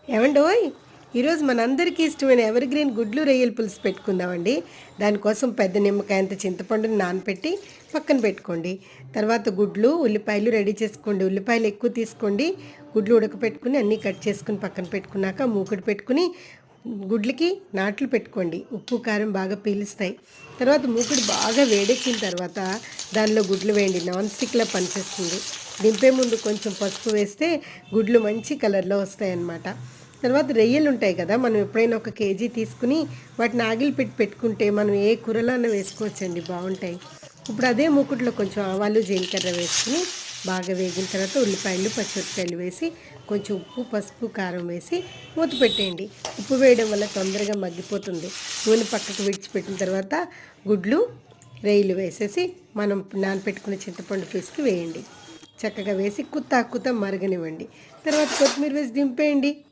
ఏమండోయ్ ఈరోజు మనందరికీ ఇష్టమైన ఎవర్ గ్రీన్ గుడ్లు రొయ్యల పులుసు పెట్టుకుందామండి. దానికోసం పెద్ద నిమ్మకాయ అంత చింతపండుని నానపెట్టి పక్కన పెట్టుకోండి. తర్వాత గుడ్లు ఉల్లిపాయలు రెడీ చేసుకోండి. ఉల్లిపాయలు ఎక్కువ తీసుకోండి. గుడ్లు ఉడకపెట్టుకుని అన్నీ కట్ చేసుకుని పక్కన పెట్టుకున్నాక మూకుడు పెట్టుకుని గుడ్లకి నాట్లు పెట్టుకోండి. ఉప్పు కారం బాగా పీలుస్తాయి. తర్వాత మూకుడు బాగా వేడెక్కిన తర్వాత దానిలో గుడ్లు వేయండి. నాన్ స్టిక్లా పనిచేస్తుంది. దింపే ముందు కొంచెం పసుపు వేస్తే గుడ్లు మంచి కలర్లో వస్తాయి అన్నమాట. తర్వాత రొయ్యలు ఉంటాయి కదా, మనం ఎప్పుడైనా 1 కేజీ తీసుకుని వాటిని ఆగిలి పెట్టి పెట్టుకుంటే మనం ఏ కూరలోనే వేసుకోవచ్చండి, బాగుంటాయి. ఇప్పుడు అదే మూకుట్లో కొంచెం ఆవాలు జీలకర్ర వేసుకుని బాగా వేగిన తర్వాత ఉల్లిపాయలు పచ్చిమిరపకాయలు వేసి కొంచెం ఉప్పు పసుపు కారం వేసి మూత పెట్టేయండి. ఉప్పు వేయడం వల్ల తొందరగా మగ్గిపోతుంది. నూనె పక్కకు విడిచిపెట్టిన తర్వాత గుడ్లు రొయ్యలు వేసేసి మనం నానపెట్టుకున్న చింతపండు పీసుకి వేయండి. చక్కగా వేసి కుత్తా మరగనివ్వండి. తర్వాత కొత్తిమీర వేసి దింపేయండి.